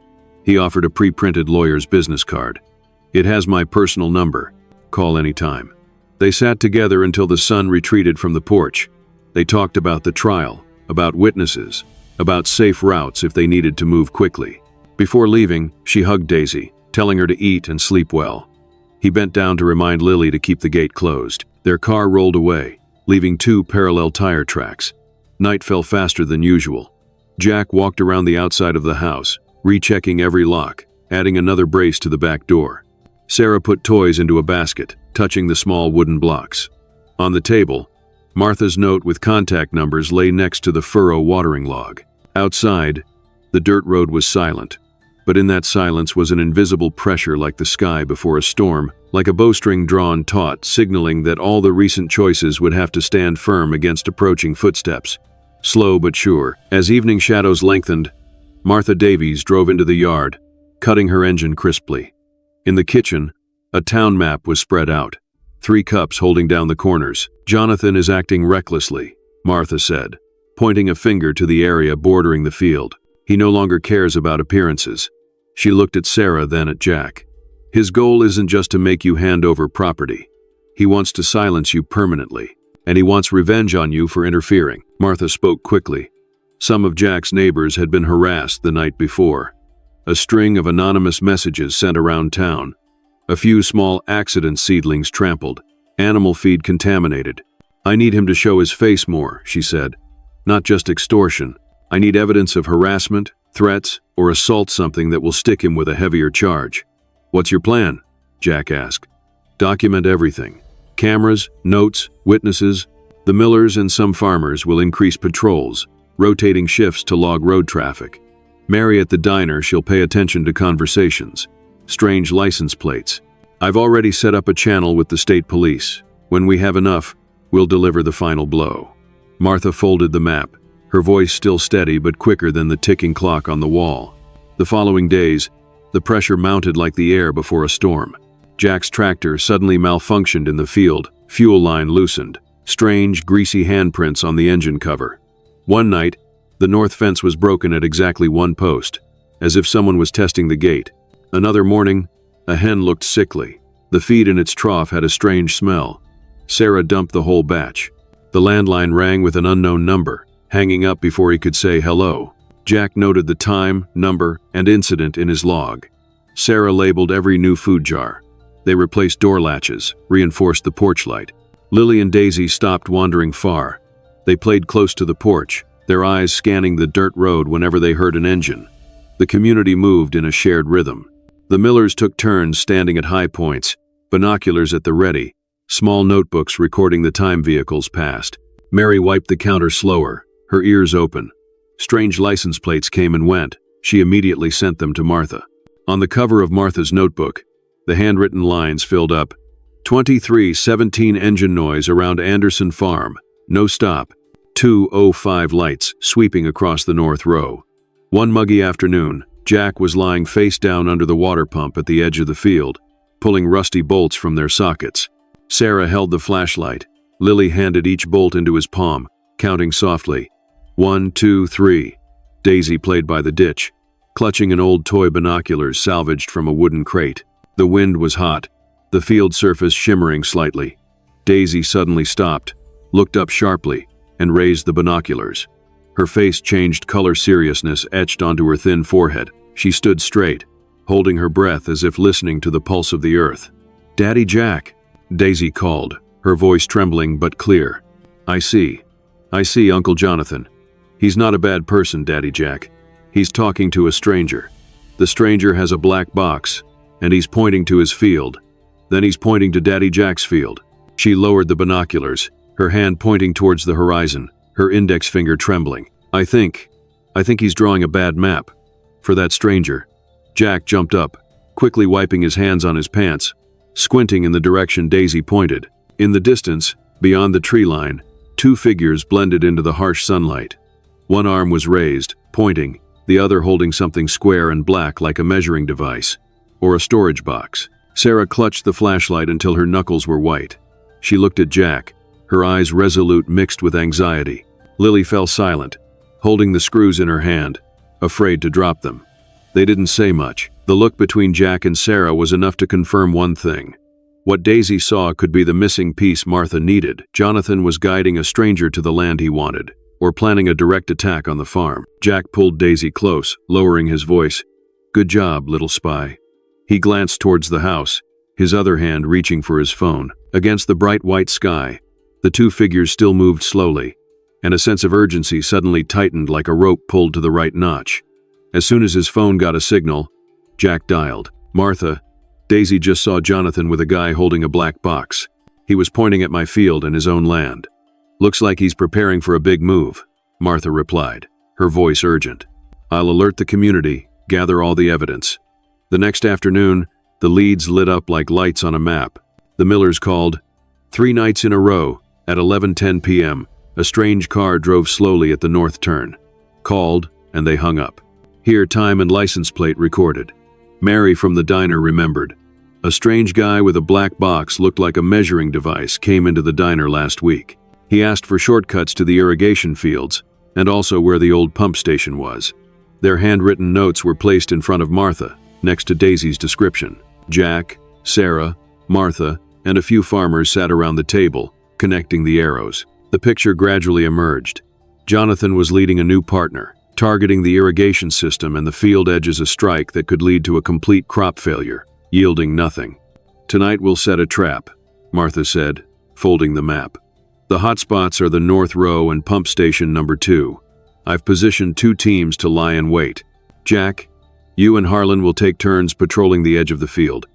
He offered a pre-printed lawyer's business card. "It has my personal number. Call anytime." They sat together until the sun retreated from the porch. They talked about the trial, about witnesses, about safe routes if they needed to move quickly. Before leaving, she hugged Daisy, telling her to eat and sleep well. He bent down to remind Lily to keep the gate closed. Their car rolled away, leaving 2 parallel tire tracks. Night fell faster than usual. Jack walked around the outside of the house, rechecking every lock, adding another brace to the back door. Sarah put toys into a basket, touching the small wooden blocks. On the table, Martha's note with contact numbers lay next to the furrow watering log. Outside, the dirt road was silent, but in that silence was an invisible pressure like the sky before a storm, like a bowstring drawn taut, signaling that all the recent choices would have to stand firm against approaching footsteps. Slow but sure. As evening shadows lengthened, Martha Davies drove into the yard, cutting her engine crisply. In the kitchen, a town map was spread out, 3 cups holding down the corners. "Jonathan is acting recklessly," Martha said, pointing a finger to the area bordering the field. "He no longer cares about appearances." She looked at Sarah, then at Jack. "His goal isn't just to make you hand over property. He wants to silence you permanently, and he wants revenge on you for interfering." Martha spoke quickly. Some of Jack's neighbors had been harassed the night before. A string of anonymous messages sent around town. A few small accident seedlings trampled. Animal feed contaminated. "I need him to show his face more," she said. "Not just extortion. I need evidence of harassment, threats, or assault, something that will stick him with a heavier charge." "What's your plan?" Jack asked. "Document everything. Cameras, notes, witnesses. The millers and some farmers will increase patrols, rotating shifts to log road traffic. Mary at the diner, she'll pay attention to conversations. Strange license plates. I've already set up a channel with the state police. When we have enough, we'll deliver the final blow." Martha folded the map, her voice still steady but quicker than the ticking clock on the wall. The following days, the pressure mounted like the air before a storm. Jack's tractor suddenly malfunctioned in the field, fuel line loosened, strange, greasy handprints on the engine cover. One night, the north fence was broken at exactly 1 post, as if someone was testing the gate. Another morning, a hen looked sickly. The feed in its trough had a strange smell. Sarah dumped the whole batch. The landline rang with an unknown number, hanging up before he could say hello. Jack noted the time, number, and incident in his log. Sarah labeled every new food jar. They replaced door latches, reinforced the porch light. Lily and Daisy stopped wandering far. They played close to the porch, their eyes scanning the dirt road whenever they heard an engine. The community moved in a shared rhythm. The millers took turns standing at high points, binoculars at the ready, small notebooks recording the time vehicles passed. Mary wiped the counter slower, her ears open. Strange license plates came and went. She immediately sent them to Martha. On the cover of Martha's notebook, the handwritten lines filled up. 2317 engine noise around Anderson Farm. No stop. 2:05 lights sweeping across the north row. One muggy afternoon, Jack was lying face down under the water pump at the edge of the field, pulling rusty bolts from their sockets. Sarah held the flashlight. Lily handed each bolt into his palm, counting softly. 1, 2, 3. Daisy played by the ditch, clutching an old toy binoculars salvaged from a wooden crate. The wind was hot, the field surface shimmering slightly. Daisy suddenly stopped, looked up sharply, and raised the binoculars. Her face changed color, seriousness etched onto her thin forehead. She stood straight, holding her breath as if listening to the pulse of the earth. "Daddy Jack," Daisy called, her voice trembling but clear. I see, Uncle Jonathan. He's not a bad person, Daddy Jack. He's talking to a stranger. The stranger has a black box, and he's pointing to his field. Then he's pointing to Daddy Jack's field." She lowered the binoculars, her hand pointing towards the horizon, her index finger trembling. I think he's drawing a bad map. For that stranger." Jack jumped up, quickly wiping his hands on his pants, squinting in the direction Daisy pointed. In the distance, beyond the tree line, 2 figures blended into the harsh sunlight. One arm was raised, pointing, the other holding something square and black like a measuring device, or a storage box. Sarah clutched the flashlight until her knuckles were white. She looked at Jack, her eyes resolute mixed with anxiety. Lily fell silent, holding the screws in her hand, afraid to drop them. They didn't say much. The look between Jack and Sarah was enough to confirm one thing. What Daisy saw could be the missing piece Martha needed. Jonathan was guiding a stranger to the land he wanted, or planning a direct attack on the farm. Jack pulled Daisy close, lowering his voice. "Good job, little spy." He glanced towards the house, his other hand reaching for his phone. Against the bright white sky, the 2 figures still moved slowly, and a sense of urgency suddenly tightened like a rope pulled to the right notch. As soon as his phone got a signal, Jack dialed. "Martha, Daisy just saw Jonathan with a guy holding a black box. He was pointing at my field and his own land." "Looks like he's preparing for a big move," Martha replied, her voice urgent. "I'll alert the community, gather all the evidence." The next afternoon, the leads lit up like lights on a map. The Millers called. 3 nights in a row, at 11:10 p.m., a strange car drove slowly at the north turn. Called, and they hung up. Here, time and license plate recorded. Mary from the diner remembered. A strange guy with a black box looked like a measuring device came into the diner last week. He asked for shortcuts to the irrigation fields, and also where the old pump station was. Their handwritten notes were placed in front of Martha, next to Daisy's description. Jack, Sarah, Martha, and a few farmers sat around the table, connecting the arrows. The picture gradually emerged. Jonathan was leading a new partner, targeting the irrigation system and the field edges a strike that could lead to a complete crop failure, yielding nothing. "Tonight we'll set a trap," Martha said, folding the map. "The hotspots are the North Row and Pump Station number 2. I've positioned 2 teams to lie in wait. Jack, you and Harlan will take turns patrolling the edge of the field.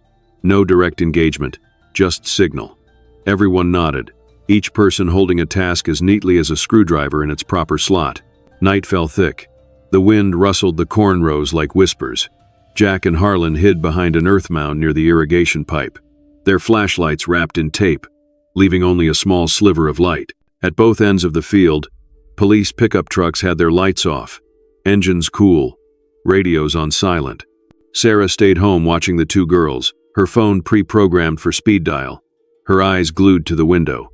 No direct engagement, just signal." Everyone nodded, each person holding a task as neatly as a screwdriver in its proper slot. Night fell thick. The wind rustled the corn rows like whispers. Jack and Harlan hid behind an earth mound near the irrigation pipe, their flashlights wrapped in tape, leaving only a small sliver of light. At both ends of the field, police pickup trucks had their lights off, engines cool, radios on silent. Sarah stayed home watching the 2 girls, her phone pre-programmed for speed dial, her eyes glued to the window.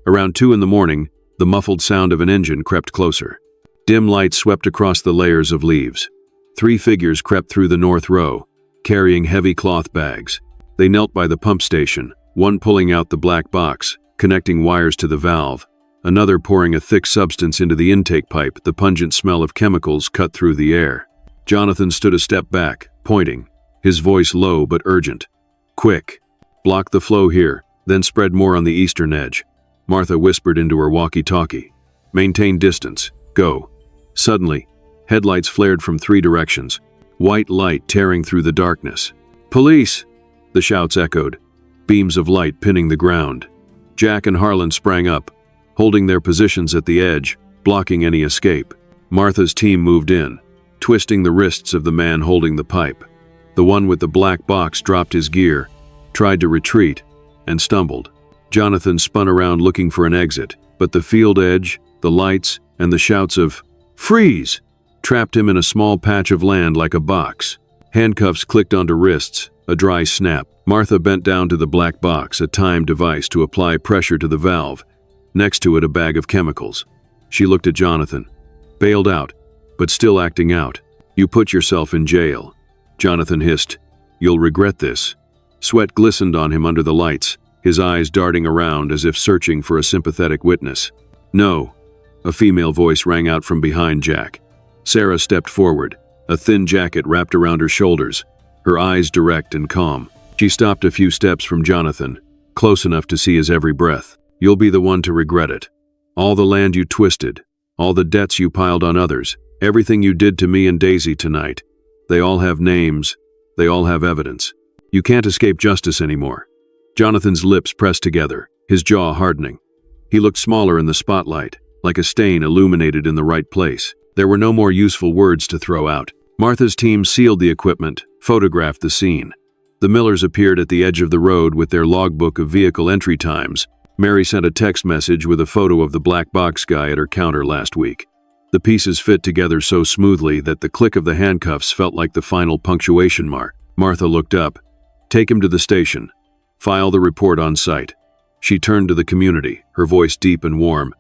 Around 2 in the morning, the muffled sound of an engine crept closer. Dim light swept across the layers of leaves. 3 figures crept through the North Row, carrying heavy cloth bags. They knelt by the pump station, one pulling out the black box, connecting wires to the valve, another pouring a thick substance into the intake pipe. The pungent smell of chemicals cut through the air. Jonathan stood a step back, pointing, his voice low but urgent. "Quick! Block the flow here, then spread more on the eastern edge." Martha whispered into her walkie-talkie. "Maintain distance. Go." Suddenly, headlights flared from 3 directions, white light tearing through the darkness. "Police!" the shouts echoed, beams of light pinning the ground. Jack and Harlan sprang up, holding their positions at the edge, blocking any escape. Martha's team moved in, twisting the wrists of the man holding the pipe. The one with the black box dropped his gear, tried to retreat, and stumbled. Jonathan spun around looking for an exit, but the field edge, the lights, and the shouts of "Freeze!" trapped him in a small patch of land like a box. Handcuffs clicked onto wrists, a dry snap. Martha bent down to the black box, a timed device to apply pressure to the valve. Next to it, a bag of chemicals. She looked at Jonathan. "Bailed out, but still acting out. You put yourself in jail." Jonathan hissed, "You'll regret this." Sweat glistened on him under the lights, his eyes darting around as if searching for a sympathetic witness. "No," a female voice rang out from behind Jack. Sarah stepped forward, a thin jacket wrapped around her shoulders, her eyes direct and calm. She stopped a few steps from Jonathan, close enough to see his every breath. "You'll be the one to regret it. All the land you twisted, all the debts you piled on others, everything you did to me and Daisy tonight. They all have names, they all have evidence. You can't escape justice anymore." Jonathan's lips pressed together, his jaw hardening. He looked smaller in the spotlight, like a stain illuminated in the right place. There were no more useful words to throw out. Martha's team sealed the equipment, photographed the scene. The Millers appeared at the edge of the road with their logbook of vehicle entry times. Mary sent a text message with a photo of the black box guy at her counter last week. The pieces fit together so smoothly that the click of the handcuffs felt like the final punctuation mark. Martha looked up. "Take him to the station. File the report on site." She turned to the community, her voice deep and warm.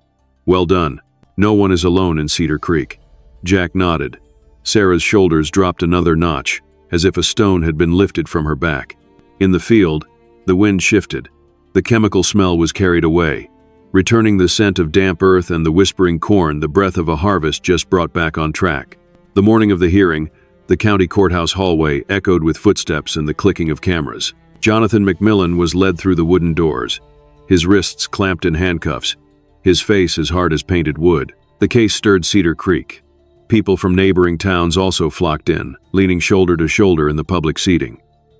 "Well done. No one is alone in Cedar Creek." Jack nodded. Sarah's shoulders dropped another notch, as if a stone had been lifted from her back. In the field, the wind shifted. The chemical smell was carried away, returning the scent of damp earth and the whispering corn, the breath of a harvest just brought back on track. The morning of the hearing, the county courthouse hallway echoed with footsteps and the clicking of cameras. Jonathan McMillan was led through the wooden doors, his wrists clamped in handcuffs, his face as hard as painted wood. The case stirred Cedar Creek. People from neighboring towns also flocked in, leaning shoulder to shoulder in the public seating.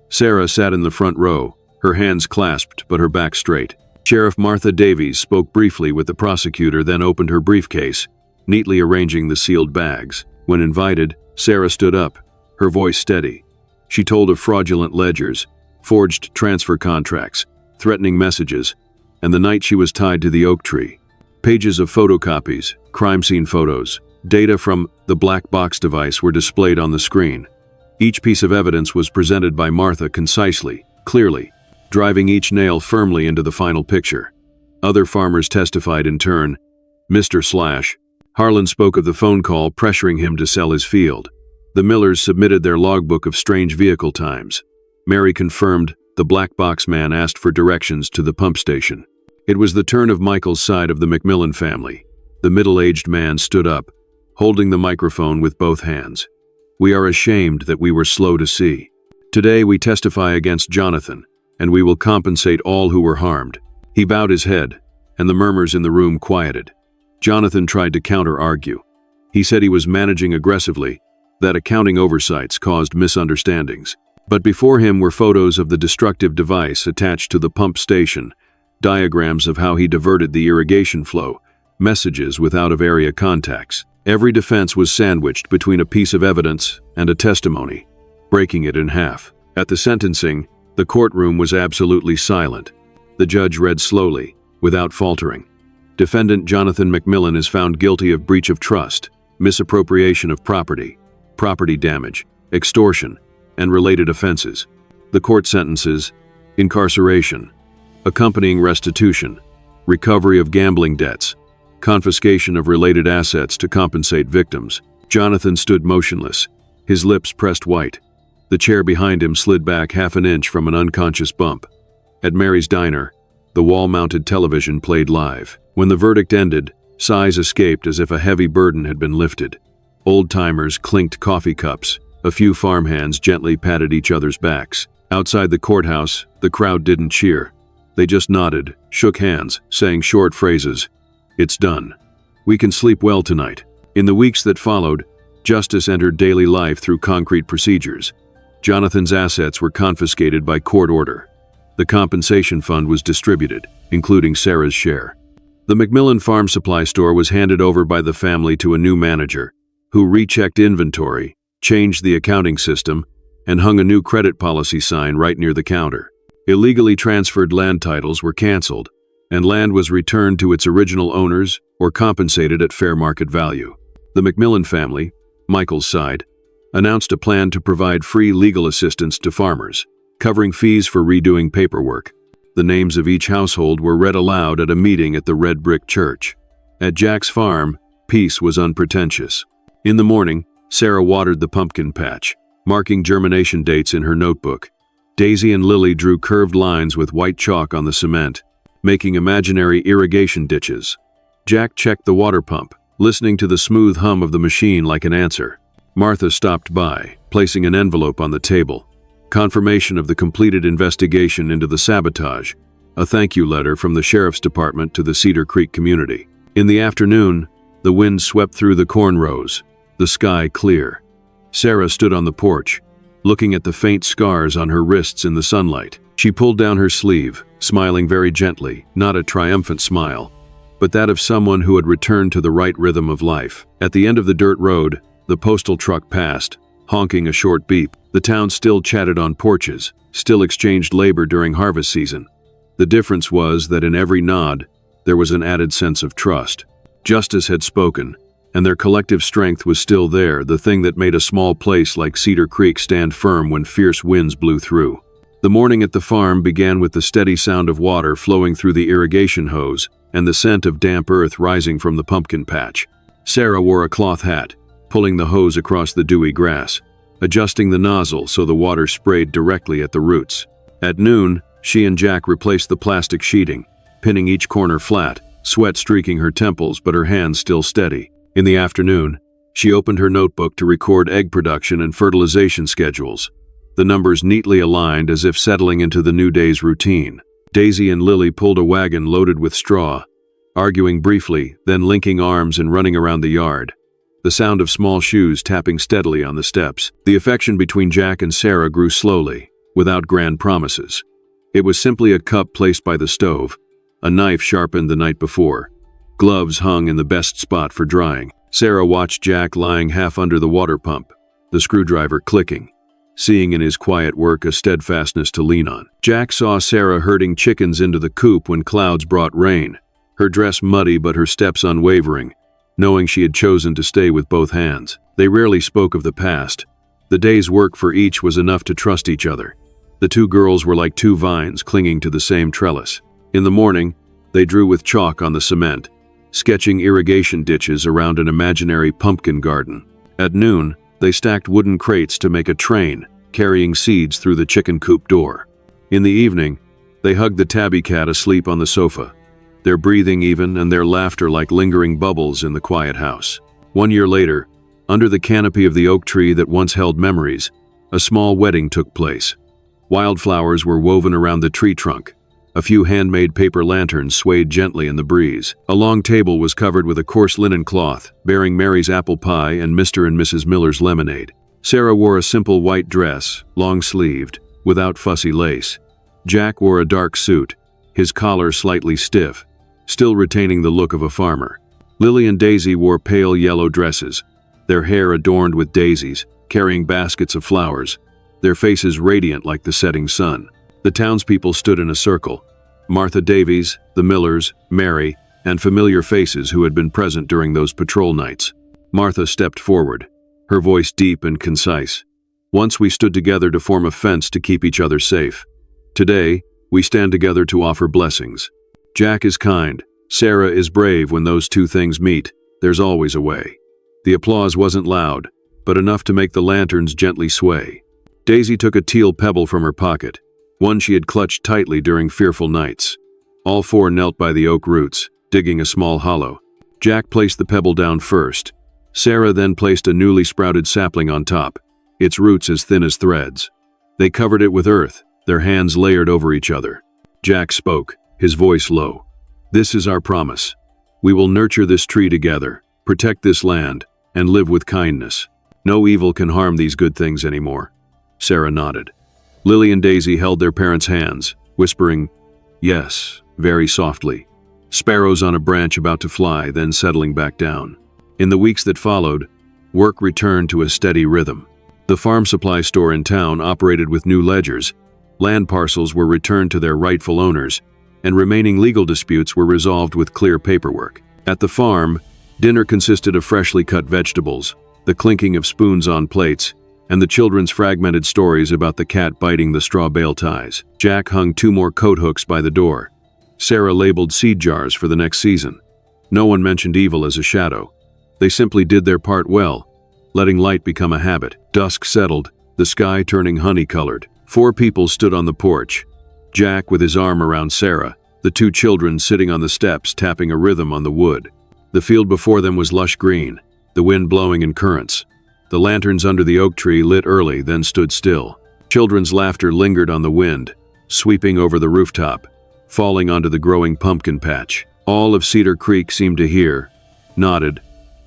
Sarah sat in the front row, her hands clasped but her back straight. Sheriff Martha Davies spoke briefly with the prosecutor, then opened her briefcase, neatly arranging the sealed bags. When invited, Sarah stood up, her voice steady. She told of fraudulent ledgers, forged transfer contracts, threatening messages, and the night she was tied to the oak tree. Pages of photocopies, crime scene photos, data from the black box device were displayed on the screen. Each piece of evidence was presented by Martha concisely, clearly, driving each nail firmly into the final picture. Other farmers testified in turn. Mr. Slash. Harlan spoke of the phone call pressuring him to sell his field. The Millers submitted their logbook of strange vehicle times. Mary confirmed the black box man asked for directions to the pump station. It was the turn of Michael's side of the McMillan family. The middle-aged man stood up, holding the microphone with both hands. "We are ashamed that we were slow to see. Today we testify against Jonathan, and we will compensate all who were harmed." He bowed his head, and the murmurs in the room quieted. Jonathan tried to counter-argue. He said he was managing aggressively, that accounting oversights caused misunderstandings. But before him were photos of the destructive device attached to the pump station, diagrams of how he diverted the irrigation flow, messages with out-of-area contacts. Every defense was sandwiched between a piece of evidence and a testimony, breaking it in half. At the sentencing, the courtroom was absolutely silent. The judge read slowly, without faltering. Defendant Jonathan McMillan is found guilty of breach of trust, misappropriation of property, property damage, extortion, and related offenses. The court sentences: incarceration, accompanying restitution, recovery of gambling debts, confiscation of related assets to compensate victims. Jonathan stood motionless, his lips pressed white. The chair behind him slid back half an inch from an unconscious bump. At Mary's diner, the wall-mounted television played live. When the verdict ended, sighs escaped as if a heavy burden had been lifted. Old-timers clinked coffee cups. A few farmhands gently patted each other's backs. Outside the courthouse, the crowd didn't cheer. They just nodded, shook hands, saying short phrases. "It's done. We can sleep well tonight." In the weeks that followed, justice entered daily life through concrete procedures. Jonathan's assets were confiscated by court order. The compensation fund was distributed, including Sarah's share. The McMillan Farm Supply Store was handed over by the family to a new manager, who rechecked inventory, changed the accounting system, and hung a new credit policy sign right near the counter. Illegally transferred land titles were canceled, and land was returned to its original owners or compensated at fair market value. The McMillan family, Michael's side, announced a plan to provide free legal assistance to farmers, covering fees for redoing paperwork. The names of each household were read aloud at a meeting at the Red Brick Church. At Jack's farm, peace was unpretentious. In the morning, Sarah watered the pumpkin patch, marking germination dates in her notebook. Daisy and Lily drew curved lines with white chalk on the cement, making imaginary irrigation ditches. Jack checked the water pump, listening to the smooth hum of the machine like an answer. Martha stopped by, placing an envelope on the table. Confirmation of the completed investigation into the sabotage, a thank you letter from the sheriff's department to the Cedar Creek community. In the afternoon, the wind swept through the corn rows, the sky clear. Sarah stood on the porch, looking at the faint scars on her wrists in the sunlight. She pulled down her sleeve, smiling very gently, not a triumphant smile, but that of someone who had returned to the right rhythm of life. At the end of the dirt road, the postal truck passed, honking a short beep. The town still chatted on porches, still exchanged labor during harvest season. The difference was that in every nod, there was an added sense of trust. Justice had spoken, and their collective strength was still there, the thing that made a small place like Cedar Creek stand firm when fierce winds blew through. The morning at the farm began with the steady sound of water flowing through the irrigation hose and the scent of damp earth rising from the pumpkin patch. Sarah wore a cloth hat, pulling the hose across the dewy grass, adjusting the nozzle so the water sprayed directly at the roots. At noon, she and Jack replaced the plastic sheeting, pinning each corner flat, sweat streaking her temples but her hands still steady. In the afternoon, she opened her notebook to record egg production and fertilization schedules, the numbers neatly aligned as if settling into the new day's routine. Daisy and Lily pulled a wagon loaded with straw, arguing briefly, then linking arms and running around the yard. The sound of small shoes tapping steadily on the steps. The affection between Jack and Sarah grew slowly, without grand promises. It was simply a cup placed by the stove, a knife sharpened the night before. Gloves hung in the best spot for drying. Sarah watched Jack lying half under the water pump, the screwdriver clicking, seeing in his quiet work a steadfastness to lean on. Jack saw Sarah herding chickens into the coop when clouds brought rain, her dress muddy but her steps unwavering, knowing she had chosen to stay with both hands. They rarely spoke of the past. The day's work for each was enough to trust each other. The two girls were like two vines clinging to the same trellis. In the morning, they drew with chalk on the cement, sketching irrigation ditches around an imaginary pumpkin garden. At noon, they stacked wooden crates to make a train, carrying seeds through the chicken coop door. In the evening, they hugged the tabby cat asleep on the sofa, their breathing even and their laughter like lingering bubbles in the quiet house. 1 year later, under the canopy of the oak tree that once held memories, a small wedding took place. Wildflowers were woven around the tree trunk. A few handmade paper lanterns swayed gently in the breeze. A long table was covered with a coarse linen cloth, bearing Mary's apple pie and Mr. and Mrs. Miller's lemonade. Sarah wore a simple white dress, long-sleeved, without fussy lace. Jack wore a dark suit, his collar slightly stiff, still retaining the look of a farmer. Lily and Daisy wore pale yellow dresses, their hair adorned with daisies, carrying baskets of flowers, their faces radiant like the setting sun. The townspeople stood in a circle. Martha Davies, the Millers, Mary, and familiar faces who had been present during those patrol nights. Martha stepped forward, her voice deep and concise. Once we stood together to form a fence to keep each other safe. Today, we stand together to offer blessings. Jack is kind. Sarah is brave. When those two things meet, there's always a way. The applause wasn't loud, but enough to make the lanterns gently sway. Daisy took a teal pebble from her pocket, one she had clutched tightly during fearful nights. All four knelt by the oak roots, digging a small hollow. Jack placed the pebble down first. Sarah then placed a newly sprouted sapling on top, its roots as thin as threads. They covered it with earth, their hands layered over each other. Jack spoke, his voice low. "This is our promise. We will nurture this tree together, protect this land, and live with kindness. No evil can harm these good things anymore." Sarah nodded. Lily and Daisy held their parents' hands, whispering, "Yes," very softly. Sparrows on a branch about to fly, then settling back down. In the weeks that followed, work returned to a steady rhythm. The farm supply store in town operated with new ledgers, land parcels were returned to their rightful owners, and remaining legal disputes were resolved with clear paperwork. At the farm, dinner consisted of freshly cut vegetables, the clinking of spoons on plates, and the children's fragmented stories about the cat biting the straw bale ties. Jack hung 2 more coat hooks by the door. Sarah labeled seed jars for the next season. No one mentioned evil as a shadow. They simply did their part well, letting light become a habit. Dusk settled, the sky turning honey-colored. 4 people stood on the porch. Jack with his arm around Sarah, the 2 children sitting on the steps tapping a rhythm on the wood. The field before them was lush green, the wind blowing in currents. The lanterns under the oak tree lit early, then stood still. Children's laughter lingered on the wind, sweeping over the rooftop, falling onto the growing pumpkin patch. All of Cedar Creek seemed to hear, nodded,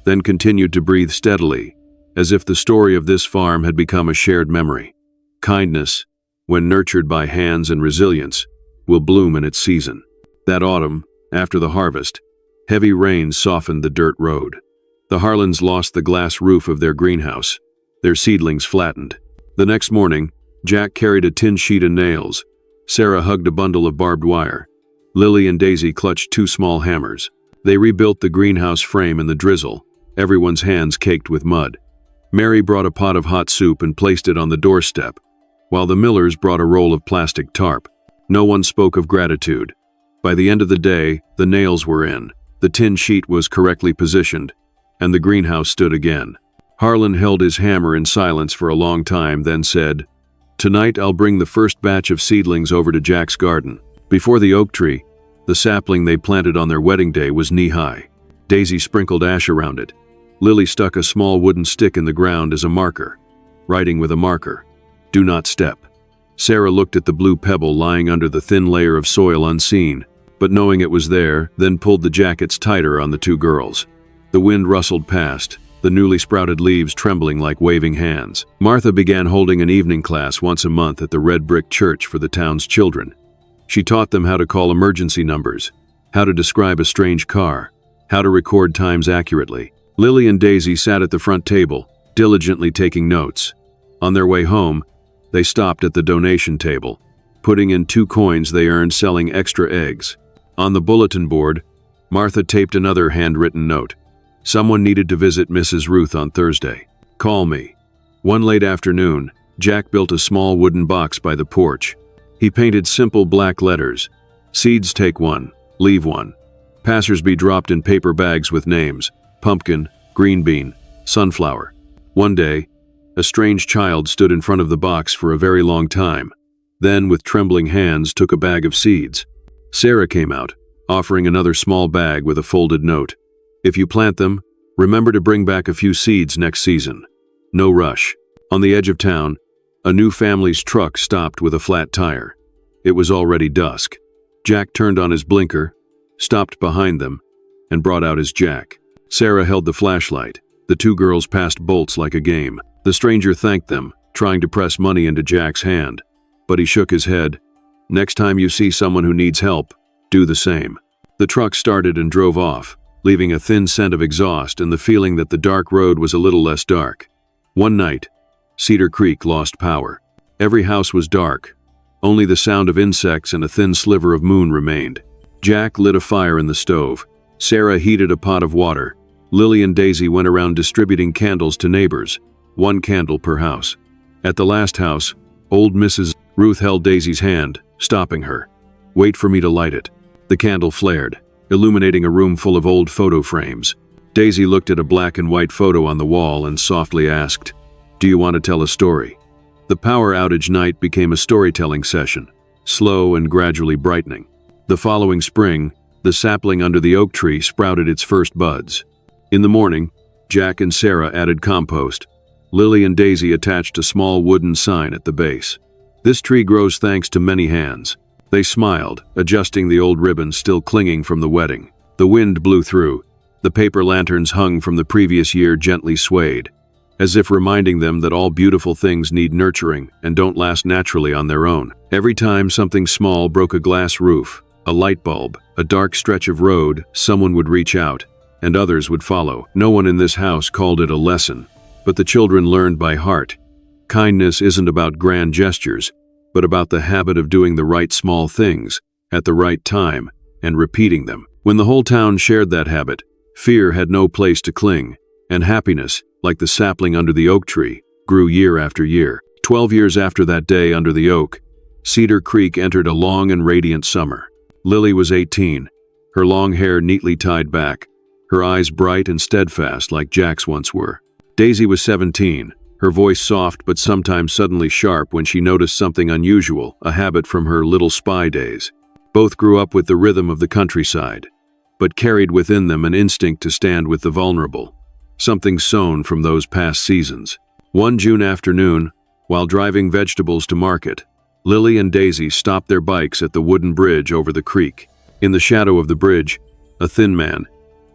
then continued to breathe steadily, as if the story of this farm had become a shared memory. Kindness, when nurtured by hands and resilience, will bloom in its season. That autumn, after the harvest, heavy rains softened the dirt road. The Harlans lost the glass roof of their greenhouse. Their seedlings flattened. The next morning, Jack carried a tin sheet of nails. Sarah hugged a bundle of barbed wire. Lily and Daisy clutched 2 small hammers. They rebuilt the greenhouse frame in the drizzle, everyone's hands caked with mud. Mary brought a pot of hot soup and placed it on the doorstep, while the Millers brought a roll of plastic tarp. No one spoke of gratitude. By the end of the day, the nails were in, the tin sheet was correctly positioned, and the greenhouse stood again. Harlan held his hammer in silence for a long time, then said, "Tonight I'll bring the first batch of seedlings over to Jack's garden." Before the oak tree, the sapling they planted on their wedding day was knee-high. Daisy sprinkled ash around it. Lily stuck a small wooden stick in the ground as a marker, writing with a marker, "Do not step." Sarah looked at the blue pebble lying under the thin layer of soil unseen, but knowing it was there, then pulled the jackets tighter on the 2 girls. The wind rustled past, the newly sprouted leaves trembling like waving hands. Martha began holding an evening class once a month at the red brick church for the town's children. She taught them how to call emergency numbers, how to describe a strange car, how to record times accurately. Lily and Daisy sat at the front table, diligently taking notes. On their way home, they stopped at the donation table, putting in 2 coins they earned selling extra eggs. On the bulletin board, Martha taped another handwritten note. Someone needed to visit Mrs. Ruth on Thursday. Call me. One late afternoon, Jack built a small wooden box by the porch. He painted simple black letters. Seeds take 1, leave 1. Passersby dropped in paper bags with names: pumpkin, green bean, sunflower. One day, a strange child stood in front of the box for a very long time, then with trembling hands took a bag of seeds. Sarah came out, offering another small bag with a folded note. If you plant them, remember to bring back a few seeds next season. No rush. On the edge of town, a new family's truck stopped with a flat tire. It was already dusk. Jack turned on his blinker, stopped behind them, and brought out his jack. Sarah held the flashlight. The 2 girls passed bolts like a game. The stranger thanked them, trying to press money into Jack's hand. But he shook his head. Next time you see someone who needs help, do the same. The truck started and drove off, leaving a thin scent of exhaust and the feeling that the dark road was a little less dark. One night, Cedar Creek lost power. Every house was dark. Only the sound of insects and a thin sliver of moon remained. Jack lit a fire in the stove. Sarah heated a pot of water. Lily and Daisy went around distributing candles to neighbors, 1 candle per house. At the last house, old Mrs. Ruth held Daisy's hand, stopping her. Wait for me to light it. The candle flared, illuminating a room full of old photo frames. Daisy looked at a black and white photo on the wall and softly asked, "Do you want to tell a story?" The power outage night became a storytelling session, slow and gradually brightening. The following spring, the sapling under the oak tree sprouted its first buds. In the morning, Jack and Sarah added compost. Lily and Daisy attached a small wooden sign at the base. This tree grows thanks to many hands. They smiled, adjusting the old ribbons still clinging from the wedding. The wind blew through. The paper lanterns hung from the previous year gently swayed, as if reminding them that all beautiful things need nurturing and don't last naturally on their own. Every time something small broke a glass roof, a light bulb, a dark stretch of road, someone would reach out, and others would follow. No one in this house called it a lesson, but the children learned by heart. Kindness isn't about grand gestures, but about the habit of doing the right small things at the right time and repeating them. When the whole town shared that habit, fear had no place to cling, and happiness, like the sapling under the oak tree, grew year after year. 12 years after that day under the oak, Cedar Creek entered a long and radiant summer. Lily was 18, her long hair neatly tied back, her eyes bright and steadfast like Jack's once were. Daisy was 17, her voice soft but sometimes suddenly sharp when she noticed something unusual, a habit from her little spy days. Both grew up with the rhythm of the countryside, but carried within them an instinct to stand with the vulnerable, something sown from those past seasons. One June afternoon, while driving vegetables to market, Lily and Daisy stopped their bikes at the wooden bridge over the creek. In the shadow of the bridge, a thin man,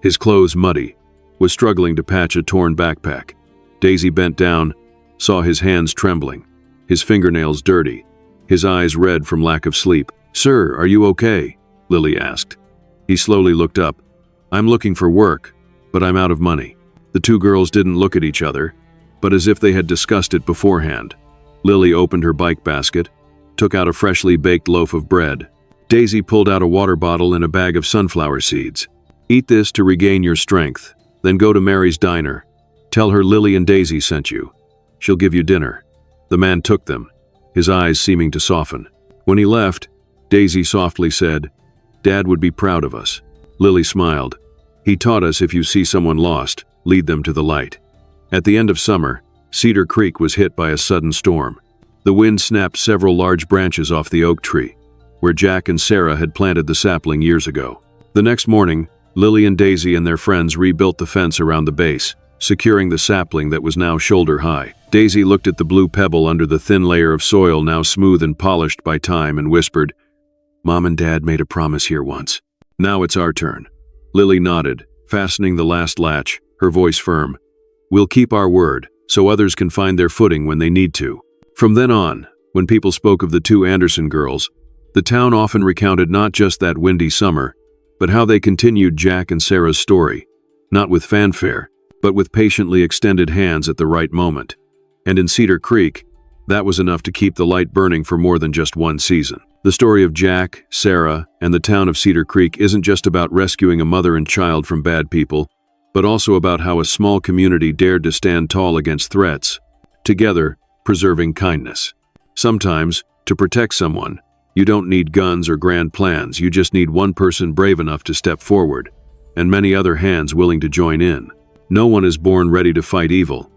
his clothes muddy, was struggling to patch a torn backpack. Daisy bent down, saw his hands trembling, his fingernails dirty, his eyes red from lack of sleep. "Sir, are you okay?" Lily asked. He slowly looked up. "I'm looking for work, but I'm out of money." The 2 girls didn't look at each other, but as if they had discussed it beforehand. Lily opened her bike basket, took out a freshly baked loaf of bread. Daisy pulled out a water bottle and a bag of sunflower seeds. "Eat this to regain your strength, then go to Mary's diner. Tell her Lily and Daisy sent you. She'll give you dinner." The man took them, his eyes seeming to soften. When he left, Daisy softly said, "Dad would be proud of us." Lily smiled. "He taught us if you see someone lost, lead them to the light." At the end of summer, Cedar Creek was hit by a sudden storm. The wind snapped several large branches off the oak tree, where Jack and Sarah had planted the sapling years ago. The next morning, Lily and Daisy and their friends rebuilt the fence around the base, securing the sapling that was now shoulder-high. Daisy looked at the blue pebble under the thin layer of soil now smooth and polished by time and whispered, "Mom and Dad made a promise here once. Now it's our turn." Lily nodded, fastening the last latch, her voice firm. "We'll keep our word, so others can find their footing when they need to." From then on, when people spoke of the 2 Anderson girls, the town often recounted not just that windy summer, but how they continued Jack and Sarah's story, not with fanfare, but with patiently extended hands at the right moment. And in Cedar Creek, that was enough to keep the light burning for more than just one season. The story of Jack, Sarah, and the town of Cedar Creek isn't just about rescuing a mother and child from bad people, but also about how a small community dared to stand tall against threats, together preserving kindness. Sometimes, to protect someone, you don't need guns or grand plans, you just need one person brave enough to step forward, and many other hands willing to join in. No one is born ready to fight evil,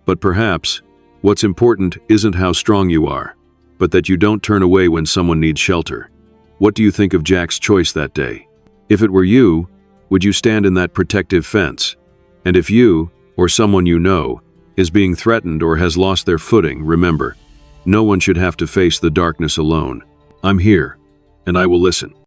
but perhaps what's important isn't how strong you are, but that you don't turn away when someone needs shelter. What do you think of Jack's choice that day? If it were you, would you stand in that protective fence? And if you, or someone you know, is being threatened or has lost their footing, remember, no one should have to face the darkness alone. I'm here, and I will listen.